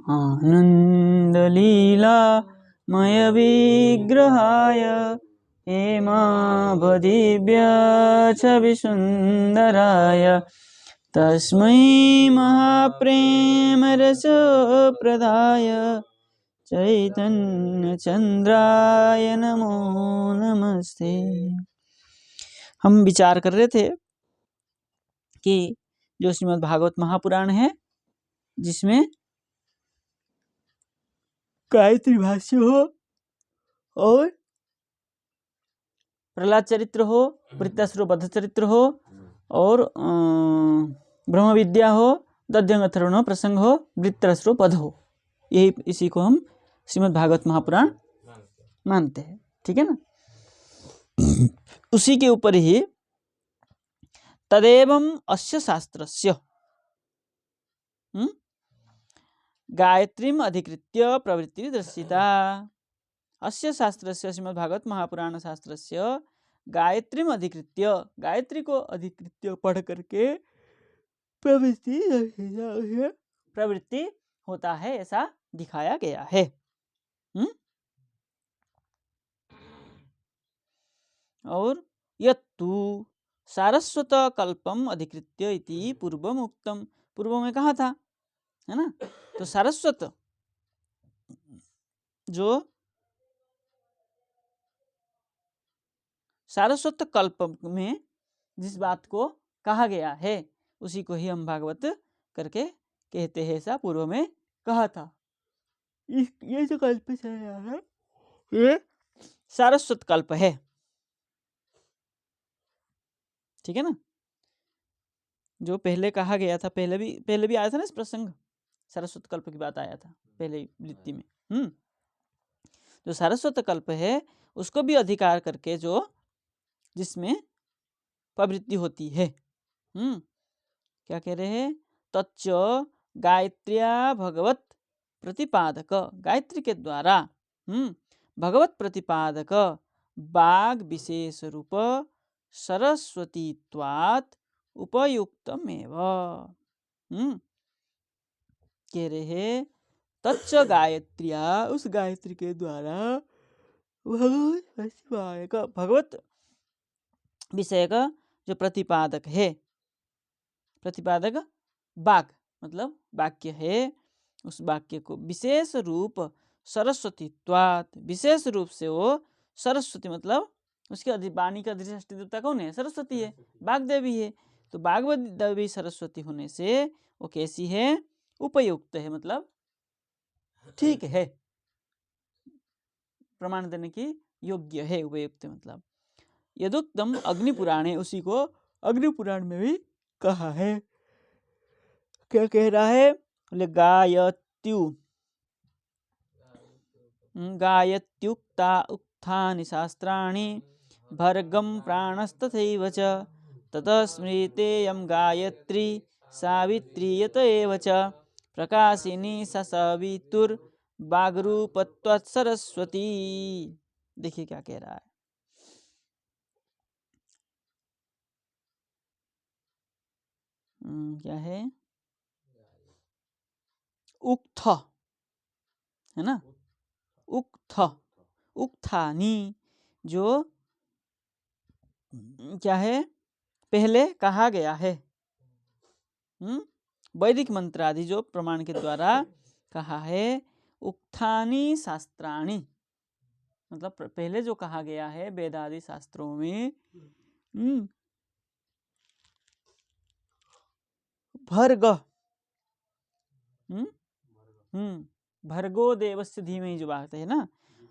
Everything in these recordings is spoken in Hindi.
आनन्दलीलामय विग्रहाय हेमावधिव्य छविसुन्दराय तस्मै महाप्रेमरसप्रदाय चैतन्यचन्द्राय नमो नमस्ते। हम विचार कर रहे थे कि जो श्रीमद् भागवत महापुराण है, जिसमें गायत्री भाष्य हो और प्रहलाद चरित्र हो, वृत्तासुर वध चरित्र हो और ब्रह्म विद्या हो, दध्यंग अथर्वण प्रसंग हो, वृत्तासुर वध हो, यही इसी को हम श्रीमद् भागवत महापुराण मानते हैं। ठीक है ना। उसी के ऊपर ही तदेवं अस्य शास्त्रस्य गायत्रीम अधिकृत्य प्रवृत्ति दर्शिता। अस्य शास्त्रस्य श्रीमद्भागवत महापुराण शास्त्रस्य गायत्रीम अधिकृत्य, गायत्री को अधिकृत्य पढ़ करके प्रवृत्ति होता है, ऐसा दिखाया गया है। और यत्तु सारस्वत कल्पम अधिकृत्य इति पूर्वम उक्तम, पूर्व में कहा था, है ना। तो सारस्वत जो सारस्वत कल्प में जिस बात को कहा गया है उसी को ही हम भागवत करके कहते हैं, ऐसा पूर्व में कहा था। ये जो कल्प चल रहा है ये सारस्वत कल्प है। ठीक है ना। जो पहले कहा गया था, पहले भी आया था ना इस प्रसंग, सारस्वत कल्प की बात आया था पहले वृत्ति में। जो सारस्वत कल्प है उसको भी अधिकार करके जो जिसमें प्रवृत्ति होती है। क्या कह रहे हैं, तच्च गायत्र्या भगवत प्रतिपादक, गायत्री के द्वारा भगवत प्रतिपादक बाग विशेष रूप सरस्वतीत्वात् उपयुक्तमेव। कह रहे हैं तच्च गायत्र्या, उस गायत्री के द्वारा भगवत विषय का जो प्रतिपादक है, प्रतिपादक वाक् मतलब वाक्य है, उस वाक्य को विशेष रूप सरस्वतीत्वात्, विशेष रूप से वो सरस्वती मतलब उसकी वाणी का अधिष्ठात्री देवता कौन है, सरस्वती है, वाग्देवी है। तो वाग्देवी सरस्वती होने से वो कैसी है, उपयुक्त है, मतलब ठीक है, प्रमाण देने की योग्य है, उपयुक्त मतलब। यदुक्तम अग्निपुराणे, उसी को अग्निपुराण में भी कहा है। क्या कह रहा है, गायत्युक्ता उक्तानि शास्त्राणि भर्गं प्राणस्तथैव च ततः स्मृतेयं गायत्री सावित्री यत एव च प्रकाशिनी सवितुर्वाग्रूपत्वात् सरस्वती। देखिए क्या कह रहा है, क्या है, उक्थ है ना, उक्थानी जो क्या है, पहले कहा गया है। वैदिक मंत्र आदि जो प्रमाण के द्वारा कहा है, उक्थानी शास्त्राणि मतलब पहले जो कहा गया है वेद आदि शास्त्रों में, भर्ग भर्गो देवस्य धीमहि जो बात है ना,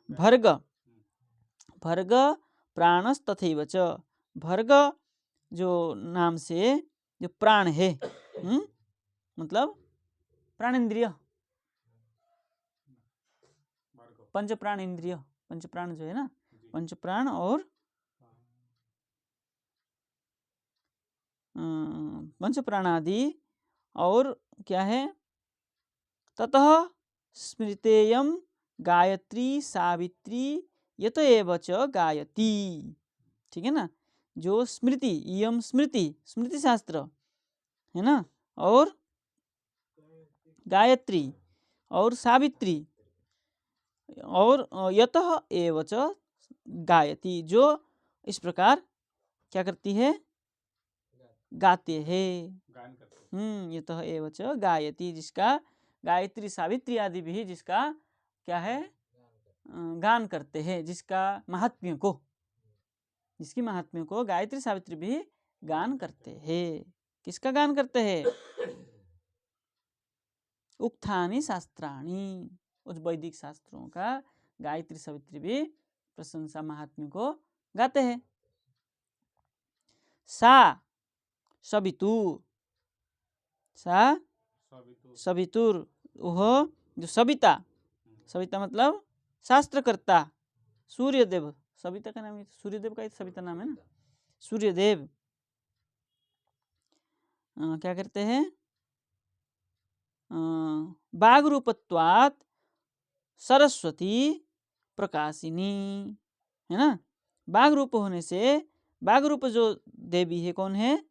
भर्ग प्राणस्तथैव च, भर्ग जो नाम से जो प्राण है, मतलब प्राणेंद्रिय, पंच प्राण इंद्रिय, पंच प्राण जो है ना, पंच प्राण और पंच प्राणादि और क्या है, ततः स्मृतेयम गायत्री सावित्री यत एव च गायती। ठीक है ना, जो स्मृति, इयम स्मृति, स्मृति शास्त्र है ना, और गायत्री और सावित्री और यतः एव च गायति, जो इस प्रकार क्या करती है, गाते हैं। यतः एव च गायति, जिसका गायत्री सावित्री आदि भी जिसका क्या है, गान करते हैं, जिसका महात्म्य को, जिसकी महात्म्य को गायत्री सावित्री भी गान करते हैं। किसका गान करते हैं? उक्थानि शास्त्राणि, उस वैदिक शास्त्रों का गायत्री सावित्री भी प्रशंसा महात्म्य को गाते हैं। सा सवितु, सा सवितुर, वह जो सविता, सविता मतलब शास्त्रकर्ता, सूर्यदेव, सविता का नाम, सूर्यदेव का सविता नाम है ना, सूर्यदेव क्या करते हैं, बाघ रूपत्वात् सरस्वती प्रकाशिनी, है ना। बाघ रूप होने से, बाघ रूप जो देवी है कौन है,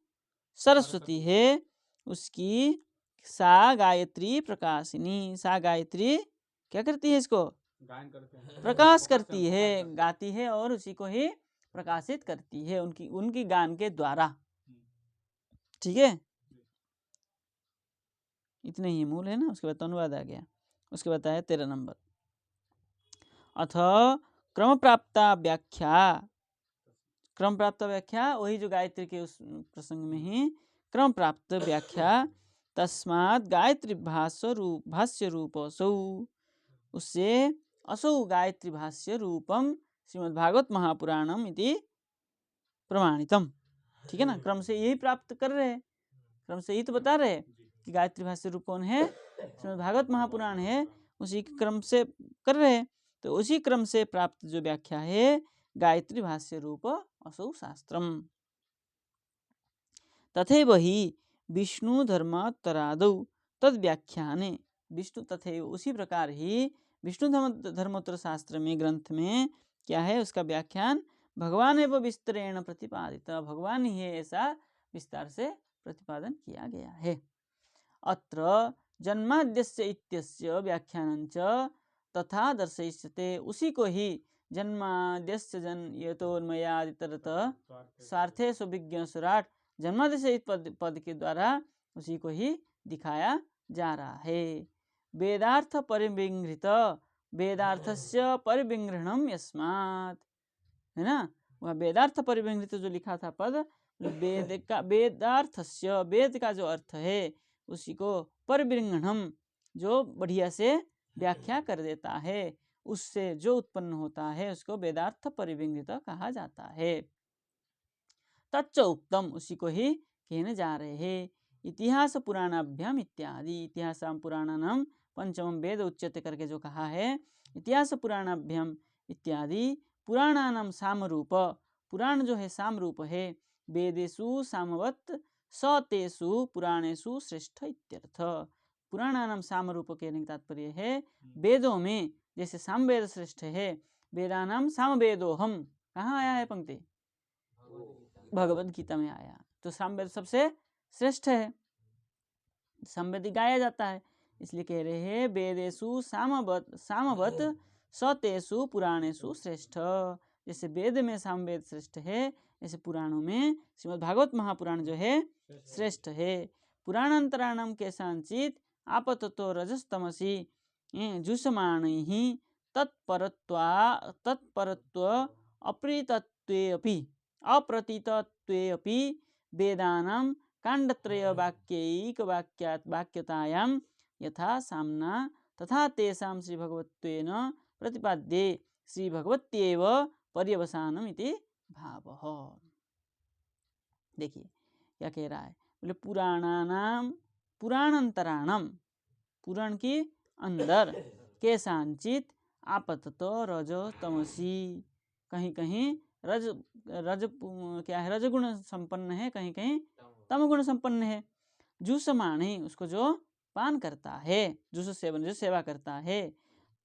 सरस्वती है, उसकी सा गायत्री प्रकाशिनी, सा गायत्री क्या करती है, इसको प्रकाश करती है, गाती है और उसी को ही प्रकाशित करती है उनकी उनकी गान के द्वारा। ठीक है, इतने ही मूल है ना। उसके बाद अनुवाद आ गया। उसके बाद आया 13 नंबर, अथ क्रम प्राप्ता व्याख्या। क्रम प्राप्त व्याख्या, वही जो गायत्री के उस प्रसंग में ही क्रम प्राप्त व्याख्या। तस्मात् गायत्री भाष्य रूप असौ, उससे असौ गायत्री भाष्य रूपम श्रीमद्भागवत महापुराणम इति प्रमाणितम। ठीक है ना, क्रम से यही प्राप्त कर रहे हैं, क्रम से यही तो बता रहे कि गायत्री भाष्य रूप कौन है, श्रीमद्भागवत महापुराण है, उसी क्रम से कर रहे हैं। तो उसी क्रम से प्राप्त जो व्याख्या है गायत्री भाष्य रूप असौ शास्त्रम। तथैव हि विष्णु धर्मोत्तरादौ तद व्याख्याने, विष्णु तथैव उसी प्रकार ही विष्णु धर्मोत्तर शास्त्र में, ग्रंथ में क्या है, उसका व्याख्यान भगवान एवं विस्तरेण प्रतिपादित, भगवान ही है ऐसा विस्तार से प्रतिपादन किया गया है। अत्र जन्माद्यस्य इत्यस्य व्याख्यानञ्च तथा दर्शयिष्यते, उसी को ही जन्माद्यस्य यतोन्मयादितरत स्वार्थे सुविज्ञ सुराट, जन्माद्यस्य पद के द्वारा उसी को ही दिखाया जा रहा है। वेदार्थ परिविंघृत, वेदार्थस्य परिविंग्रहणम यस्मात्, है ना, वह वेदार्थ परिविंघृत जो लिखा था पद, वेद का वेदार्थस्य, वेद का जो अर्थ है उसी को परिविंग्रहणम, जो बढ़िया से व्याख्या कर देता है, उससे जो उत्पन्न होता है उसको वेदार्थ परिविंघृत कहा जाता है। तच्च उक्तम, उसी को ही कहने जा रहे हैं। इतिहास पुराणाभ्याम इत्यादि, इतिहास पुराणानाम पंचमम वेद उच्यते करके जो कहा है, इतिहास पुराणाभ्याम इत्यादि पुराणानाम सामरूप, पुराण जो है सामरूप है, वेदेषु सामवत सतेषु पुराणेषु श्रेष्ठ इत्यर्थ। पुराणानाम सामरूप कहने का तात्पर्य है वेदों में जैसे सामवेद श्रेष्ठ है, वेदानाम सामवेदोहम कहाँ आया है पंक्ति, भगवद गीता में आया। तो सामवेद सबसे श्रेष्ठ है, सामवेद गाया जाता है, इसलिए कह रहे हैं वेदेषु सामवत सतेषु पुराणेषु श्रेष्ठ। जैसे वेद में सामवेद श्रेष्ठ है, ऐसे पुराणों में श्रीमद् भागवत महापुराण जो है श्रेष्ठ है। पुराणांतराणाम केषांचित् आपततो रजस्तमसि जुषमाणैः तत्परत्व अप्रतीतत्वेऽपि वेदानां काण्डत्रय वाक्यतायां यथा साम्ना तथा तेषां श्रीभगवत्वेन प्रतिपाद्ये श्रीभगवत्येव पर्यवसानम् इति भावः। देखिए क्या कह रहा है, बोले पुराणांतराणाम, पुराण के अंदर केषांचित् आपततो रज तमसी, कहीं कहीं रज क्या है, रजगुण संपन्न है, कहीं कहीं तमगुण संपन्न है। जुषमाणे, उसको जो पान करता है, जुष सेवन जो सेवा करता है,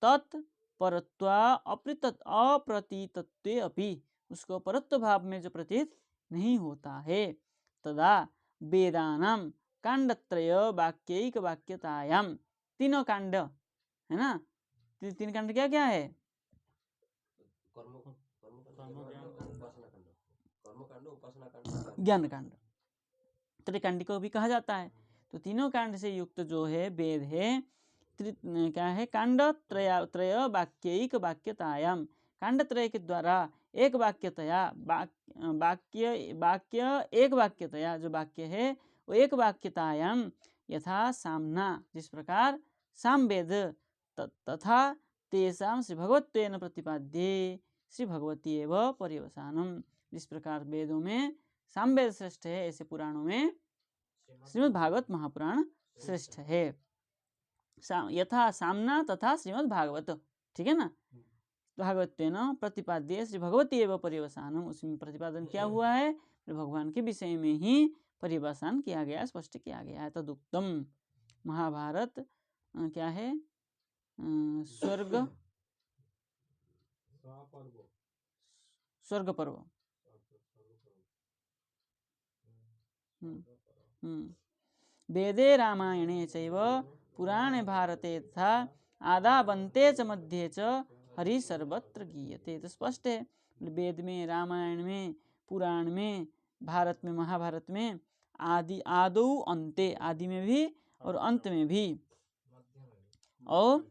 तत्परत्वा अप्रतीतत्वे अपि, उसको परत्व भाव में जो प्रतीत नहीं होता है, तदा वेदानाम कांडत्रय वाक्यैक वाक्यतायाम, तीनों कांड है ना। तीन कांड क्या क्या है? ज्ञान कांड, त्रिकांड को भी कहा जाता है। तो तीनों कांड से युक्त जो है वेद है, क्या है, कांड त्रय वाक्यिक वाक्यतायाम, कांड त्रय के द्वारा एक वाक्यतया, वाक्य एक वाक्यतया, जो वाक्य है वो एक वाक्यतायाम, यथा सामना, जिस प्रकार सामवेद, तथा तेषां श्री भगवत्वेन प्रतिपाद्ये श्री भगवती एवं पर्यवसानम, जिस प्रकार वेदों में सामवेद श्रेष्ठ है, ऐसे पुराणों में श्रीमद् भागवत महापुराण श्रेष्ठ है। यथा सामना तथा श्रीमद् भागवत, ठीक है ना। भागवतेन प्रतिपाद्य श्री भगवती एवं पर्यवसानम, उसमें प्रतिपादन क्या हुआ है? भगवान के विषय में ही पर्यवसान किया गया, स्पष्ट किया गया है। तदुक्तम, महाभारत क्या है, स्वर्ग पर्व। वेदे रामायणे चैव पुराणे भारते तथा आदाबन्ते च मध्ये च हरि सर्वत्र गीयते। तो स्पष्ट है, वेद में, रामायण में, पुराण में, भारत में, महाभारत में, आदि आदौ अंते, आदि में भी और अंत में भी, और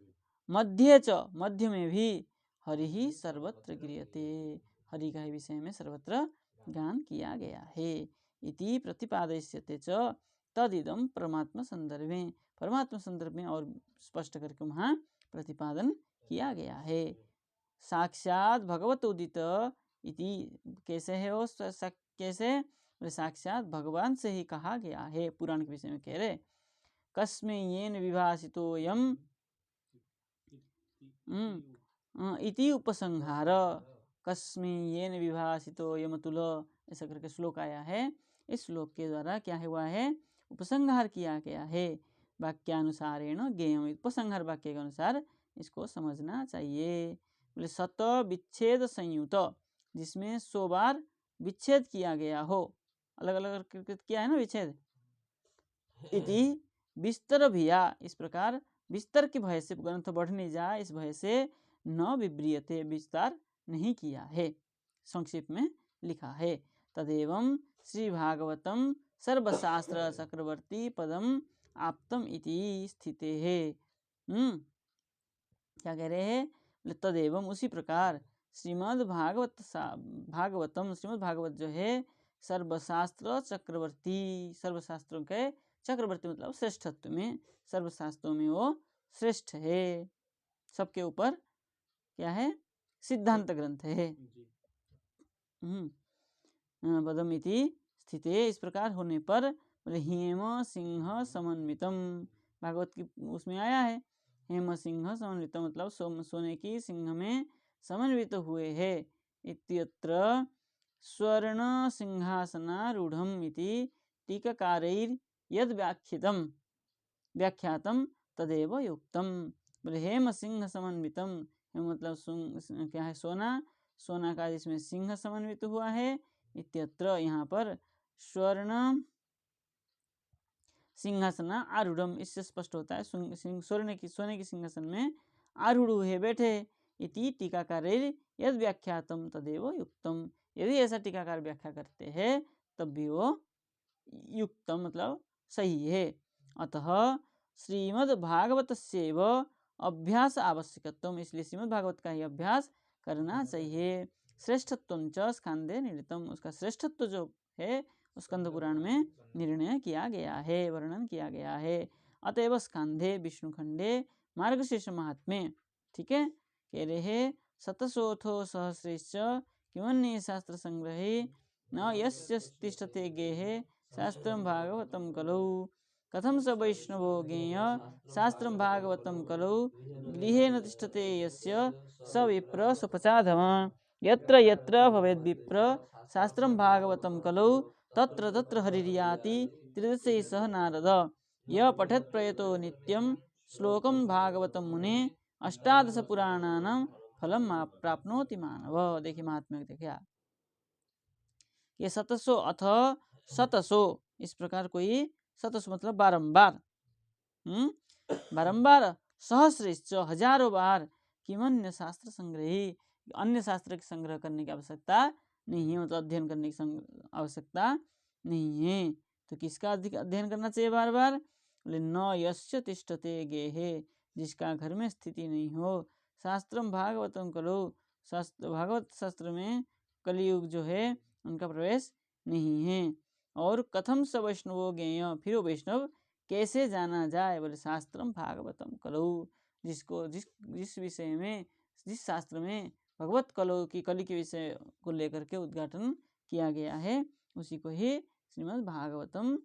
मध्य में भी हरि ही सर्वत्र गीयते, हरि का विषय में सर्वत्र गान किया गया है। इति प्रतिपादयिष्यते च तदिदम परमात्मा संदर्भे, परमात्मा संदर्भ में और स्पष्ट करके वहाँ प्रतिपादन किया गया है। साक्षात भगवत उदित इति, कैसे है वो, कैसे? साक्षात भगवान से ही कहा गया है। पुराण के विषय में कह रहे, कस्मैयेन विभासितो यम इति उपसंहार, कस्मैयेन विभासितो यमतुल, ऐसा करके श्लोक आया है। इस श्लोक के द्वारा क्या हुआ है? उपसंहार किया गया है। वाक्यानुसारेण ज्ञेयम, उपसंहार वाक्य के अनुसार इसको समझना चाहिए। बोले सत विच्छेद संयुत, जिसमें 100 बार विच्छेद किया गया हो, अलग अलग किया है ना विच्छेद। इति विस्तर भिया, इस प्रकार विस्तर के भय से, ग्रंथ बढ़ने जाए इस भय से, न विव्रियते, विस्तार नहीं किया है, संक्षेप में लिखा है। तदेवं श्री भागवतम सर्वशास्त्र चक्रवर्ती पदम आप्तम इति स्थिते है। क्या कह रहे हैं? तदेवं, उसी प्रकार, श्रीमद् भागवतम, श्रीमद् भागवत जो है, सर्वशास्त्र चक्रवर्ती, सर्वशास्त्रों के चक्रवर्ती मतलब श्रेष्ठत्व में, सर्वशास्त्रों में वो श्रेष्ठ है, सबके ऊपर क्या है? सिद्धांत ग्रंथ है। पदम इति स्थिते, इस प्रकार होने पर, हेम सिंह समन्वितम, भागवत की उसमें आया है, हेम सिंह समन्वितम मतलब सोने की सिंह में समन्वित हुए है। इत्यत्र स्वर्ण सिंहासनारूढ़म इति टीकाकारैर् यद व्याख्यातम तदेव युक्तम। बोले हेम सिंह समन्वितम, मतलब क्या है? सोना का जिसमें सिंह समन्वित हुआ है। इत्यत्र, यहाँ पर, स्वर्ण सिंहासन आरूढ़म, इससे स्पष्ट होता है सोने की सिंहासन में आरूढ़ हुए, बैठे। इति टीकाकारैर् यद व्याख्यातम तदेव युक्तम, यदि ऐसा टीकाकार व्याख्या करते हैं तब भी वो युक्तम मतलब सही है। अतः श्रीमद् भागवतस्यैव अभ्यास आवश्यकत्वम, इसलिए श्रीमद् भागवत का ही अभ्यास करना चाहिए। श्रेष्ठत्वं च स्कंदे निर्णीतम, उसका श्रेष्ठत्व जो है स्कंद पुराण में निर्णय किया गया है, वर्णन किया गया है। अतएव स्कंधे विष्णुखंडे मार्गशीर्ष महात्म्य, ठीक है, कह रहे हैं, शतशोथो सहस्रेश्च किमन्ये शास्त्र संग्रहे न यस्य तिष्ठते गेहे शास्त्रं भागवतं कलौ, कथम स वैष्णवो ज्ञेय शास्त्रं भागवतं कलौ, गृहे न तिष्ठते यस्य स विप्र सुपचाधम, यत्र यत्र भवेद् विप्र शास्त्रं भागवतं कलौ, तत्र तत्र हरिर्याति त्रिदशैः सह नारद, यः पठेत् प्रयतो नित्यं श्लोकं भागवतं मुने, अष्टादश पुराणानां फलम प्राप्नोति मानव। देखिए महात्म्य देखिए, ये शतसो अथ शतसो, इस प्रकार कोई शतसो मतलब बारंबार, बारंबार सहस्रश्च हजारों बार किमन्य शास्त्र संग्रही, अन्य शास्त्र के संग्रह करने की आवश्यकता नहीं है, मतलब अध्ययन करने की आवश्यकता नहीं है। तो किसका अधिक अध्ययन करना चाहिए बार बार? बोले न यस्य तिष्ठते गेहे, जिसका घर में स्थिति नहीं हो। शास्त्रम भागवतम करो, शास्त्र भागवत शास्त्र में कलयुग जो है उनका प्रवेश नहीं है। और कथम स वैष्णवो ज्ञेय, फिर वो वैष्णव कैसे जाना जाए? बोले शास्त्रम भागवतम कलो, जिसको जिस विषय में, जिस शास्त्र में भगवत कलो की कली के विषय को लेकर के उद्घाटन किया गया है, उसी को ही श्रीमद् भागवतम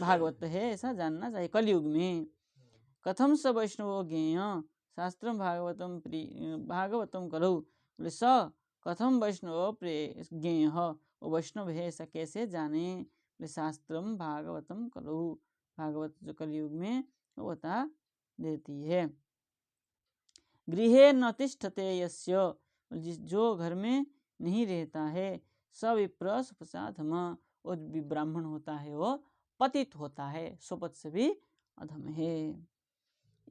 भागवत है, ऐसा जानना चाहिए कलयुग में। कथम स वैष्णवो ज्ञेय, शास्त्रम भागवतम भागवतम कलो, बोले स कथम वैष्णव ज्ञेय, वो वैष्णव है ऐसा कैसे जाने? बोले शास्त्रम भागवतम कलो, भागवत जो कलयुग में वो बता देती है। गृहे न तिष्ठते यस्य, जो घर में नहीं रहता है, स विप्र सुपसाधम, वो ब्राह्मण होता है वो पतित होता है, सुपथ से भी अधम है।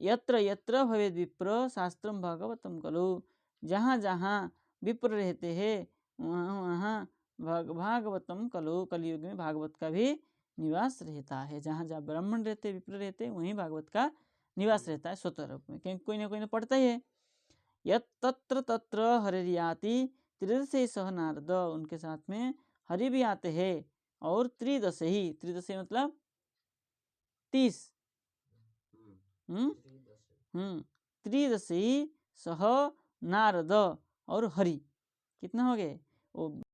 यत्र यत्र भवेद विप्र शास्त्रम भागवतम कलो, जहाँ जहाँ विप्र रहते हैं वहाँ वहाँ भागवतम कलो, कलयुग में भागवत का भी निवास रहता है। जहाँ जहाँ ब्राह्मण रहते, विप्र रहते, वहीं भागवत का निवास रहता है स्वतः रूप में, क्योंकि कोई ना पढ़ता ही है। यत तत्र तत्र हरियाति त्रिदशे सह नारद, उनके साथ में हरि भी आते हैं। और त्रिदशही, त्रिदशही मतलब 30, त्रिदशही सह नारद और हरि, कितना हो गए? वो